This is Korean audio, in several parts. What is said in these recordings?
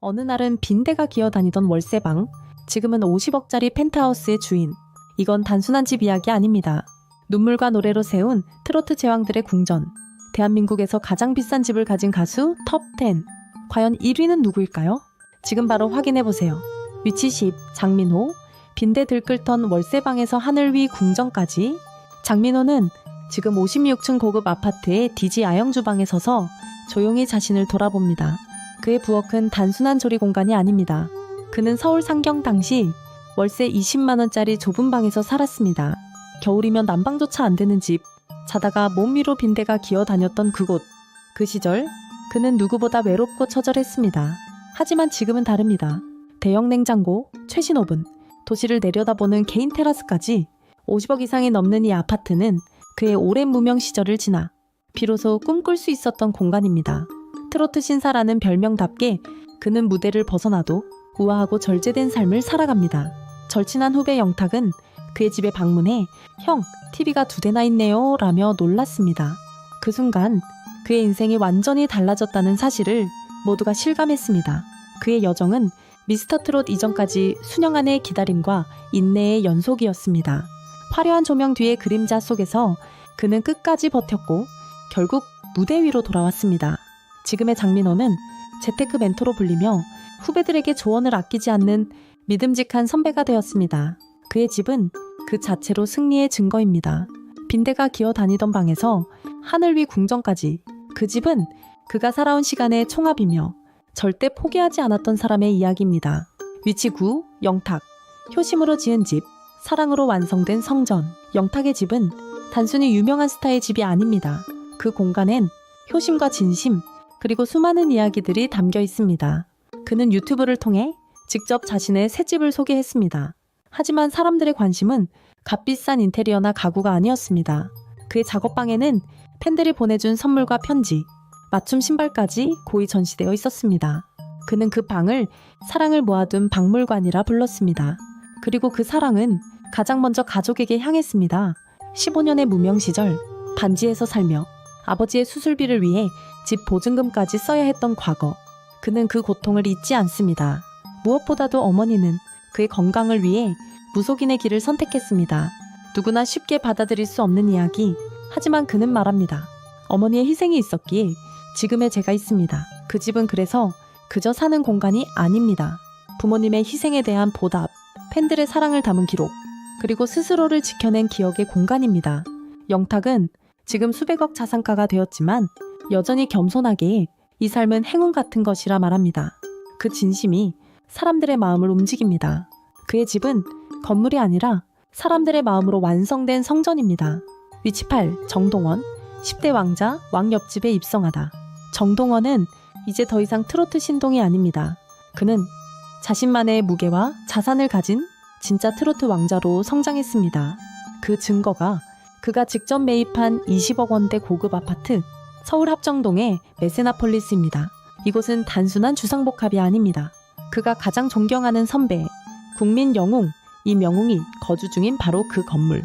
어느 날은 빈대가 기어다니던 월세방, 지금은 50억짜리 펜트하우스의 주인. 이건 단순한 집 이야기 아닙니다. 눈물과 노래로 세운 트로트 제왕들의 궁전. 대한민국에서 가장 비싼 집을 가진 가수 톱10. 과연 1위는 누구일까요? 지금 바로 확인해보세요. 위치 10, 장민호. 빈대 들끓던 월세방에서 하늘 위 궁전까지. 장민호는 지금 56층 고급 아파트의 디지 아영 주방에 서서 조용히 자신을 돌아봅니다. 그의 부엌은 단순한 조리 공간이 아닙니다. 그는 서울 상경 당시 월세 20만원짜리 좁은 방에서 살았습니다. 겨울이면 난방조차 안 되는 집, 자다가 몸 위로 빈대가 기어다녔던 그곳. 그 시절 그는 누구보다 외롭고 처절했습니다. 하지만 지금은 다릅니다. 대형 냉장고, 최신 오븐, 도시를 내려다보는 개인 테라스까지 50억 이상이 넘는 이 아파트는 그의 오랜 무명 시절을 지나 비로소 꿈꿀 수 있었던 공간입니다. 트로트 신사라는 별명답게 그는 무대를 벗어나도 우아하고 절제된 삶을 살아갑니다. 절친한 후배 영탁은 그의 집에 방문해 "형, TV가 2대나 있네요" 라며 놀랐습니다. 그 순간 그의 인생이 완전히 달라졌다는 사실을 모두가 실감했습니다. 그의 여정은 미스터트롯 이전까지 수년간의 기다림과 인내의 연속이었습니다. 화려한 조명 뒤의 그림자 속에서 그는 끝까지 버텼고 결국 무대 위로 돌아왔습니다. 지금의 장민호는 재테크 멘토로 불리며 후배들에게 조언을 아끼지 않는 믿음직한 선배가 되었습니다. 그의 집은 그 자체로 승리의 증거입니다. 빈대가 기어다니던 방에서 하늘 위 궁전까지, 그 집은 그가 살아온 시간의 총합이며 절대 포기하지 않았던 사람의 이야기입니다. 위치 9, 영탁. 효심으로 지은 집, 사랑으로 완성된 성전. 영탁의 집은 단순히 유명한 스타의 집이 아닙니다. 그 공간엔 효심과 진심, 그리고 수많은 이야기들이 담겨 있습니다. 그는 유튜브를 통해 직접 자신의 새 집을 소개했습니다. 하지만 사람들의 관심은 값비싼 인테리어나 가구가 아니었습니다. 그의 작업방에는 팬들이 보내준 선물과 편지, 맞춤 신발까지 고이 전시되어 있었습니다. 그는 그 방을 사랑을 모아둔 박물관이라 불렀습니다. 그리고 그 사랑은 가장 먼저 가족에게 향했습니다. 15년의 무명 시절, 반지에서 살며 아버지의 수술비를 위해 집 보증금까지 써야 했던 과거. 그는 그 고통을 잊지 않습니다. 무엇보다도 어머니는 그의 건강을 위해 무속인의 길을 선택했습니다. 누구나 쉽게 받아들일 수 없는 이야기. 하지만 그는 말합니다. 어머니의 희생이 있었기에 지금의 제가 있습니다. 그 집은 그래서 그저 사는 공간이 아닙니다. 부모님의 희생에 대한 보답, 팬들의 사랑을 담은 기록, 그리고 스스로를 지켜낸 기억의 공간입니다. 영탁은 지금 수백억 자산가가 되었지만 여전히 겸손하게 이 삶은 행운 같은 것이라 말합니다. 그 진심이 사람들의 마음을 움직입니다. 그의 집은 건물이 아니라 사람들의 마음으로 완성된 성전입니다. 위치 8, 정동원. 10대 왕자, 왕 옆집에 입성하다. 정동원은 이제 더 이상 트로트 신동이 아닙니다. 그는 자신만의 무게와 자산을 가진 진짜 트로트 왕자로 성장했습니다. 그 증거가 그가 직접 매입한 20억 원대 고급 아파트, 서울 합정동의 메세나폴리스입니다. 이곳은 단순한 주상복합이 아닙니다. 그가 가장 존경하는 선배, 국민 영웅, 이명웅이 거주 중인 바로 그 건물.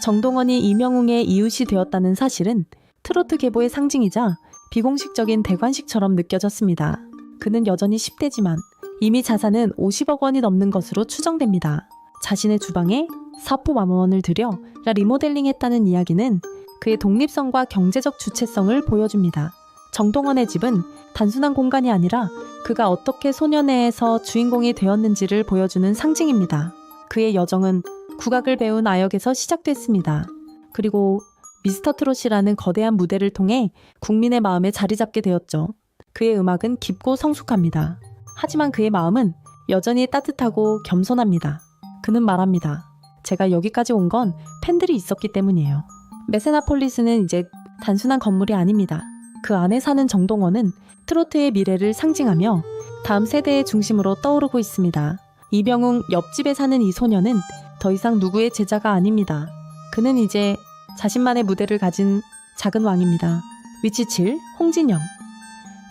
정동원이 이명웅의 이웃이 되었다는 사실은 트로트 계보의 상징이자 비공식적인 대관식처럼 느껴졌습니다. 그는 여전히 10대지만 이미 자산은 50억 원이 넘는 것으로 추정됩니다. 자신의 주방에 사포마모원을 들여 리모델링했다는 이야기는 그의 독립성과 경제적 주체성을 보여줍니다. 정동원의 집은 단순한 공간이 아니라 그가 어떻게 소년회에서 주인공이 되었는지를 보여주는 상징입니다. 그의 여정은 국악을 배운 아역에서 시작됐습니다. 그리고 미스터트롯이라는 거대한 무대를 통해 국민의 마음에 자리 잡게 되었죠. 그의 음악은 깊고 성숙합니다. 하지만 그의 마음은 여전히 따뜻하고 겸손합니다. 그는 말합니다. 제가 여기까지 온 건 팬들이 있었기 때문이에요. 메세나폴리스는 이제 단순한 건물이 아닙니다. 그 안에 사는 정동원은 트로트의 미래를 상징하며 다음 세대의 중심으로 떠오르고 있습니다. 이병웅 옆집에 사는 이 소녀는 더 이상 누구의 제자가 아닙니다. 그는 이제 자신만의 무대를 가진 작은 왕입니다. 위치 7, 홍진영.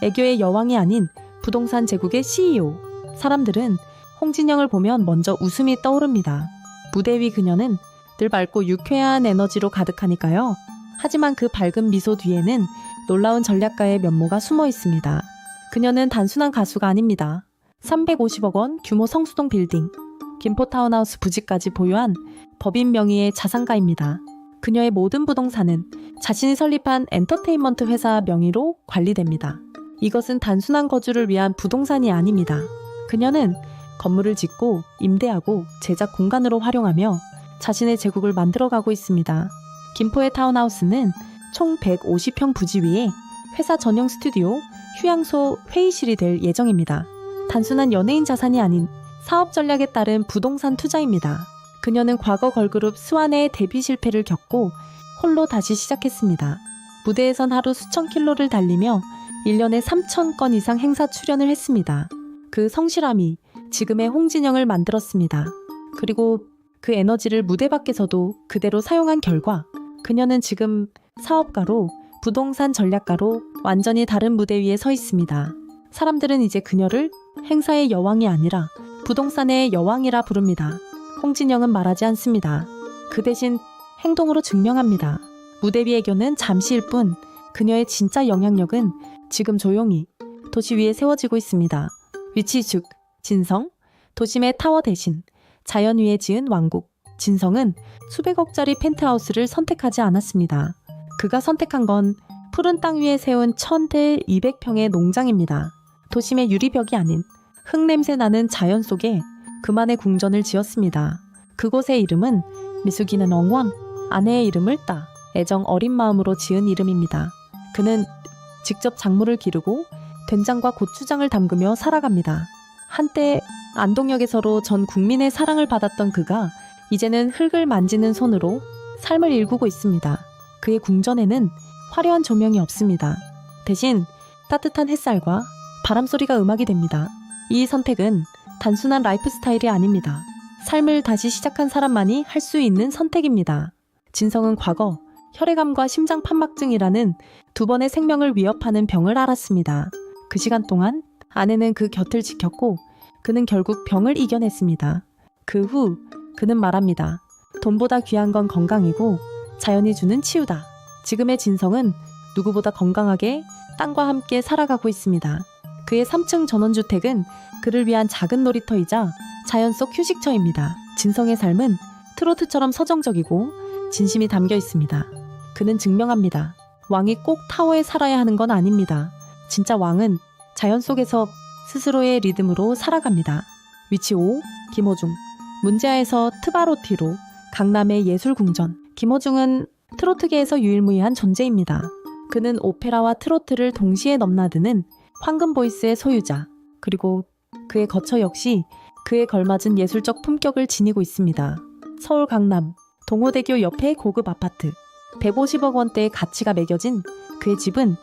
애교의 여왕이 아닌 부동산 제국의 CEO. 사람들은 홍진영을 보면 먼저 웃음이 떠오릅니다. 무대 위 그녀는 늘 밝고 유쾌한 에너지로 가득하니까요. 하지만 그 밝은 미소 뒤에는 놀라운 전략가의 면모가 숨어 있습니다. 그녀는 단순한 가수가 아닙니다. 350억 원 규모 성수동 빌딩, 김포 타운하우스 부지까지 보유한 법인 명의의 자산가입니다. 그녀의 모든 부동산은 자신이 설립한 엔터테인먼트 회사 명의로 관리됩니다. 이것은 단순한 거주를 위한 부동산이 아닙니다. 그녀는 건물을 짓고 임대하고 제작 공간으로 활용하며 자신의 제국을 만들어가고 있습니다. 김포의 타운하우스는 총 150평 부지 위에 회사 전용 스튜디오, 휴양소, 회의실이 될 예정입니다. 단순한 연예인 자산이 아닌 사업 전략에 따른 부동산 투자입니다. 그녀는 과거 걸그룹 스완의 데뷔 실패를 겪고 홀로 다시 시작했습니다. 무대에선 하루 수천 킬로를 달리며 1년에 3,000건 이상 행사 출연을 했습니다. 그 성실함이 지금의 홍진영을 만들었습니다. 그리고 그 에너지를 무대 밖에서도 그대로 사용한 결과 그녀는 지금 사업가로, 부동산 전략가로 완전히 다른 무대 위에 서 있습니다. 사람들은 이제 그녀를 행사의 여왕이 아니라 부동산의 여왕이라 부릅니다. 홍진영은 말하지 않습니다. 그 대신 행동으로 증명합니다. 무대 위의 애교는 잠시일 뿐 그녀의 진짜 영향력은 지금 조용히 도시 위에 세워지고 있습니다. 위치 즉 진성, 도심의 타워 대신 자연 위에 지은 왕국. 진성은 수백억짜리 펜트하우스를 선택하지 않았습니다. 그가 선택한 건 푸른 땅 위에 세운 1,200평의 농장입니다. 도심의 유리벽이 아닌 흙냄새 나는 자연 속에 그만의 궁전을 지었습니다. 그곳의 이름은 미숙이는 엉왕, 아내의 이름을 따 애정 어린 마음으로 지은 이름입니다. 그는 직접 작물을 기르고 된장과 고추장을 담그며 살아갑니다. 한때 안동역에서로 전 국민의 사랑을 받았던 그가 이제는 흙을 만지는 손으로 삶을 일구고 있습니다. 그의 궁전에는 화려한 조명이 없습니다. 대신 따뜻한 햇살과 바람소리가 음악이 됩니다. 이 선택은 단순한 라이프 스타일이 아닙니다. 삶을 다시 시작한 사람만이 할 수 있는 선택입니다. 진성은 과거 혈액암과 심장판막증이라는 두 번의 생명을 위협하는 병을 앓았습니다. 그 시간 동안 아내는 그 곁을 지켰고 그는 결국 병을 이겨냈습니다. 그 후 그는 말합니다. 돈보다 귀한 건 건강이고 자연이 주는 치유다. 지금의 진성은 누구보다 건강하게 땅과 함께 살아가고 있습니다. 그의 3층 전원주택은 그를 위한 작은 놀이터이자 자연 속 휴식처입니다. 진성의 삶은 트로트처럼 서정적이고 진심이 담겨 있습니다. 그는 증명합니다. 왕이 꼭 타워에 살아야 하는 건 아닙니다. 진짜 왕은 자연 속에서 스스로의 리듬으로 살아갑니다. 위치 5. 김호중. 문제아에서 트바로티로 강남의 예술궁전. 김호중은 트로트계에서 유일무이한 존재입니다. 그는 오페라와 트로트를 동시에 넘나드는 황금보이스의 소유자. 그리고 그의 거처 역시 그에 걸맞은 예술적 품격을 지니고 있습니다. 서울 강남 동호대교 옆의 고급 아파트. 150억 원대의 가치가 매겨진 그의 집은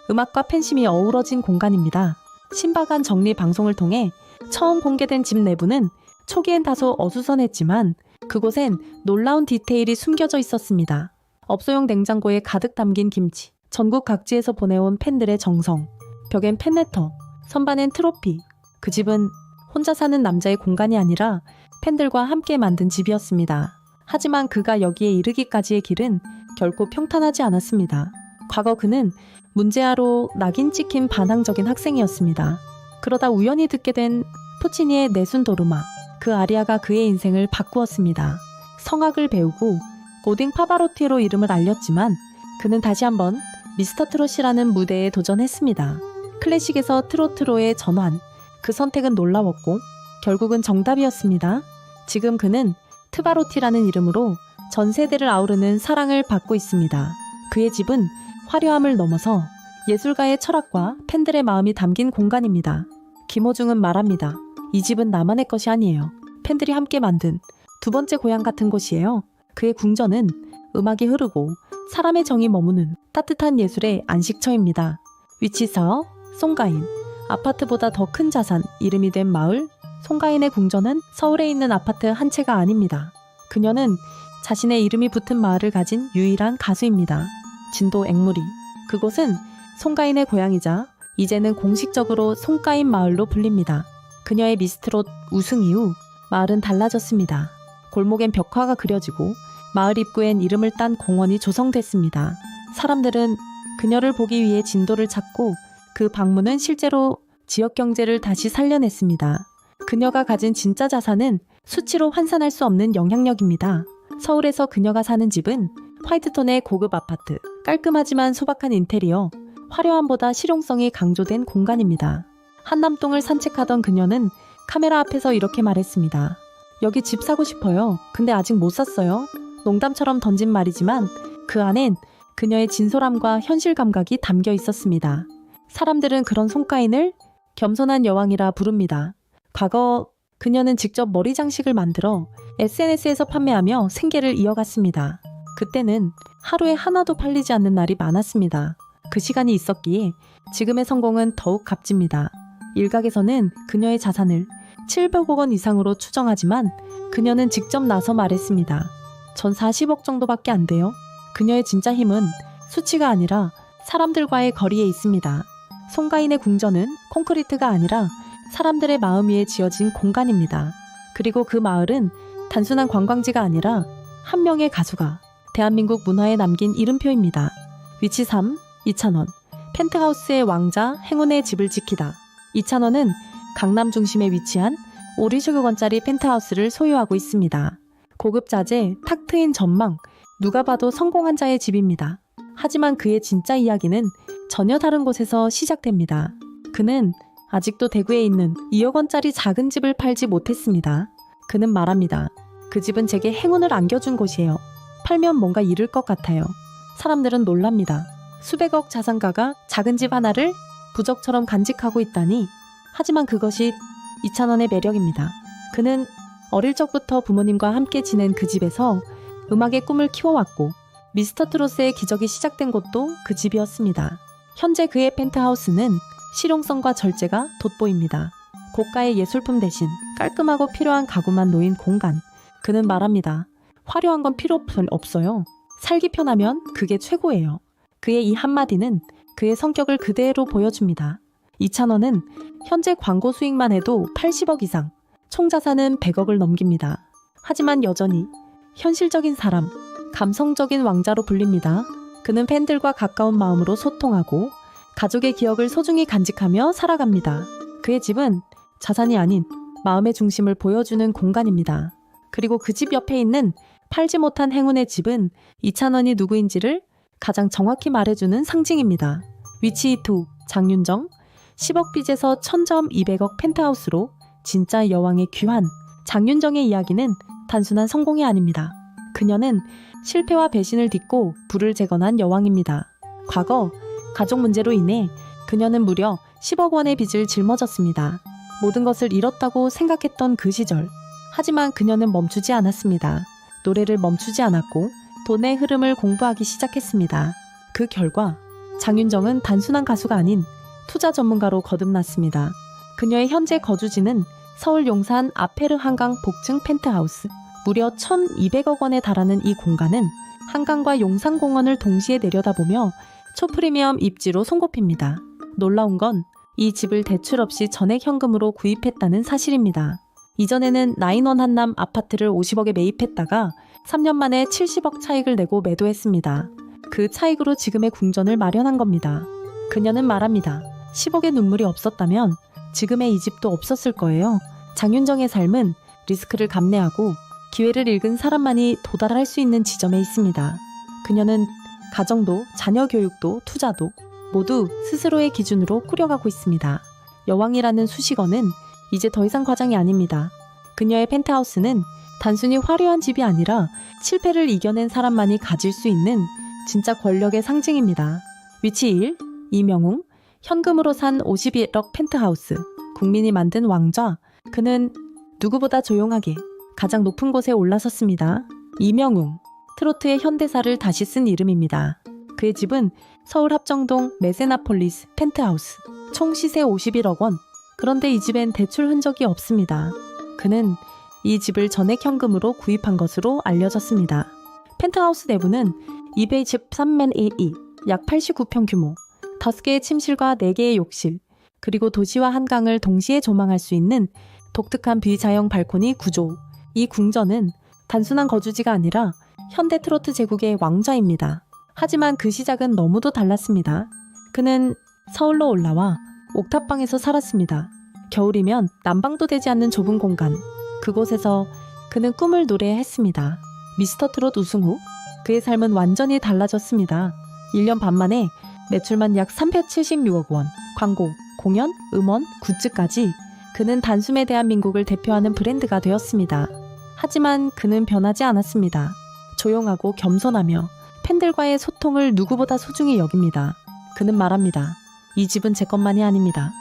음악과 팬심이 어우러진 공간입니다. 신박한 정리 방송을 통해 처음 공개된 집 내부는 초기엔 다소 어수선했지만 그곳엔 놀라운 디테일이 숨겨져 있었습니다. 업소용 냉장고에 가득 담긴 김치, 전국 각지에서 보내온 팬들의 정성, 벽엔 팬레터, 선반엔 트로피. 그 집은 혼자 사는 남자의 공간이 아니라 팬들과 함께 만든 집이었습니다. 하지만 그가 여기에 이르기까지의 길은 결코 평탄하지 않았습니다. 과거 그는 문제아로 낙인 찍힌 반항적인 학생이었습니다. 그러다 우연히 듣게 된 푸치니의 네순 도르마, 그 아리아가 그의 인생을 바꾸었습니다. 성악을 배우고 고딩 파바로티로 이름을 알렸지만 그는 다시 한번 미스터 트롯이라는 무대에 도전했습니다. 클래식에서 트로트로의 전환, 그 선택은 놀라웠고 결국은 정답이었습니다. 지금 그는 트바로티라는 이름으로 전 세대를 아우르는 사랑을 받고 있습니다. 그의 집은 화려함을 넘어서 예술가의 철학과 팬들의 마음이 담긴 공간입니다. 김호중은 말합니다. 이 집은 나만의 것이 아니에요. 팬들이 함께 만든 두 번째 고향 같은 곳이에요. 그의 궁전은 음악이 흐르고 사람의 정이 머무는 따뜻한 예술의 안식처입니다. 위치 4. 송가인. 아파트보다 더 큰 자산, 이름이 된 마을. 송가인의 궁전은 서울에 있는 아파트 한 채가 아닙니다. 그녀는 자신의 이름이 붙은 마을을 가진 유일한 가수입니다. 진도 앵무리. 그곳은 송가인의 고향이자 이제는 공식적으로 송가인 마을로 불립니다. 그녀의 미스트롯 우승 이후 마을은 달라졌습니다. 골목엔 벽화가 그려지고 마을 입구엔 이름을 딴 공원이 조성됐습니다. 사람들은 그녀를 보기 위해 진도를 찾고 그 방문은 실제로 지역 경제를 다시 살려냈습니다. 그녀가 가진 진짜 자산은 수치로 환산할 수 없는 영향력입니다. 서울에서 그녀가 사는 집은 화이트톤의 고급 아파트, 깔끔하지만 소박한 인테리어, 화려함보다 실용성이 강조된 공간입니다. 한남동을 산책하던 그녀는 카메라 앞에서 이렇게 말했습니다. 여기 집 사고 싶어요. 근데 아직 못 샀어요. 농담처럼 던진 말이지만 그 안엔 그녀의 진솔함과 현실 감각이 담겨 있었습니다. 사람들은 그런 송가인을 겸손한 여왕이라 부릅니다. 과거 그녀는 직접 머리 장식을 만들어 SNS에서 판매하며 생계를 이어갔습니다. 그때는 하루에 하나도 팔리지 않는 날이 많았습니다. 그 시간이 있었기에 지금의 성공은 더욱 값집니다. 일각에서는 그녀의 자산을 700억 원 이상으로 추정하지만 그녀는 직접 나서 말했습니다. 전 40억 정도밖에 안 돼요. 그녀의 진짜 힘은 수치가 아니라 사람들과의 거리에 있습니다. 송가인의 궁전은 콘크리트가 아니라 사람들의 마음 위에 지어진 공간입니다. 그리고 그 마을은 단순한 관광지가 아니라 한 명의 가수가 대한민국 문화에 남긴 이름표입니다. 위치 3, 이찬원. 펜트하우스의 왕자 행운의 집을 지키다. 이찬원은 강남 중심에 위치한 5, 60억 원짜리 펜트하우스를 소유하고 있습니다. 고급 자재, 탁 트인 전망, 누가 봐도 성공한 자의 집입니다. 하지만 그의 진짜 이야기는 전혀 다른 곳에서 시작됩니다. 그는 아직도 대구에 있는 2억 원짜리 작은 집을 팔지 못했습니다. 그는 말합니다. 그 집은 제게 행운을 안겨준 곳이에요. 팔면 뭔가 잃을 것 같아요. 사람들은 놀랍니다. 수백억 자산가가 작은 집 하나를 부적처럼 간직하고 있다니. 하지만 그것이 이찬원의 매력입니다. 그는 어릴 적부터 부모님과 함께 지낸 그 집에서 음악의 꿈을 키워왔고 미스터 트롯의 기적이 시작된 곳도 그 집이었습니다. 현재 그의 펜트하우스는 실용성과 절제가 돋보입니다. 고가의 예술품 대신 깔끔하고 필요한 가구만 놓인 공간. 그는 말합니다. 화려한 건 필요 없어요. 살기 편하면 그게 최고예요. 그의 이 한마디는 그의 성격을 그대로 보여줍니다. 이찬원은 현재 광고 수익만 해도 80억 이상, 총 자산은 100억을 넘깁니다. 하지만 여전히 현실적인 사람, 감성적인 왕자로 불립니다. 그는 팬들과 가까운 마음으로 소통하고 가족의 기억을 소중히 간직하며 살아갑니다. 그의 집은 자산이 아닌 마음의 중심을 보여주는 공간입니다. 그리고 그 집 옆에 있는 팔지 못한 행운의 집은 이찬원이 누구인지를 가장 정확히 말해주는 상징입니다. 위치 2, 장윤정. 10억 빚에서 1000점 200억 펜트하우스로 진짜 여왕의 귀환. 장윤정의 이야기는 단순한 성공이 아닙니다. 그녀는 실패와 배신을 딛고 불을 재건한 여왕입니다. 과거 가족 문제로 인해 그녀는 무려 10억 원의 빚을 짊어졌습니다. 모든 것을 잃었다고 생각했던 그 시절. 하지만 그녀는 멈추지 않았습니다. 노래를 멈추지 않았고 돈의 흐름을 공부하기 시작했습니다. 그 결과 장윤정은 단순한 가수가 아닌 투자 전문가로 거듭났습니다. 그녀의 현재 거주지는 서울 용산 아페르 한강 복층 펜트하우스. 무려 1,200억 원에 달하는 이 공간은 한강과 용산공원을 동시에 내려다보며 초프리미엄 입지로 손꼽힙니다. 놀라운 건 이 집을 대출 없이 전액 현금으로 구입했다는 사실입니다. 이전에는 나인원 한남 아파트를 50억에 매입했다가 3년 만에 70억 차익을 내고 매도했습니다. 그 차익으로 지금의 궁전을 마련한 겁니다. 그녀는 말합니다. 10억의 눈물이 없었다면 지금의 이 집도 없었을 거예요. 장윤정의 삶은 리스크를 감내하고 기회를 읽은 사람만이 도달할 수 있는 지점에 있습니다. 그녀는 가정도, 자녀 교육도, 투자도 모두 스스로의 기준으로 꾸려가고 있습니다. 여왕이라는 수식어는 이제 더 이상 과장이 아닙니다. 그녀의 펜트하우스는 단순히 화려한 집이 아니라 실패를 이겨낸 사람만이 가질 수 있는 진짜 권력의 상징입니다. 위치 1, 이명웅. 현금으로 산 51억 펜트하우스. 국민이 만든 왕좌. 그는 누구보다 조용하게 가장 높은 곳에 올라섰습니다. 이명웅. 트로트의 현대사를 다시 쓴 이름입니다. 그의 집은 서울 합정동 메세나폴리스 펜트하우스. 총 시세 51억 원. 그런데 이 집엔 대출 흔적이 없습니다. 그는 이 집을 전액 현금으로 구입한 것으로 알려졌습니다. 펜트하우스 내부는 213만 1이 약 89평 규모, 5개의 침실과 4개의 욕실, 그리고 도시와 한강을 동시에 조망할 수 있는 독특한 비자형 발코니 구조. 이 궁전은 단순한 거주지가 아니라 현대 트로트 제국의 왕좌입니다. 하지만 그 시작은 너무도 달랐습니다. 그는 서울로 올라와 옥탑방에서 살았습니다. 겨울이면 난방도 되지 않는 좁은 공간. 그곳에서 그는 꿈을 노래했습니다. 미스터 트롯 우승 후 그의 삶은 완전히 달라졌습니다. 1년 반 만에 매출만 약 376억 원, 광고, 공연, 음원, 굿즈까지 그는 단숨에 대한민국을 대표하는 브랜드가 되었습니다. 하지만 그는 변하지 않았습니다. 조용하고 겸손하며 팬들과의 소통을 누구보다 소중히 여깁니다. 그는 말합니다. 이 집은 제 것만이 아닙니다.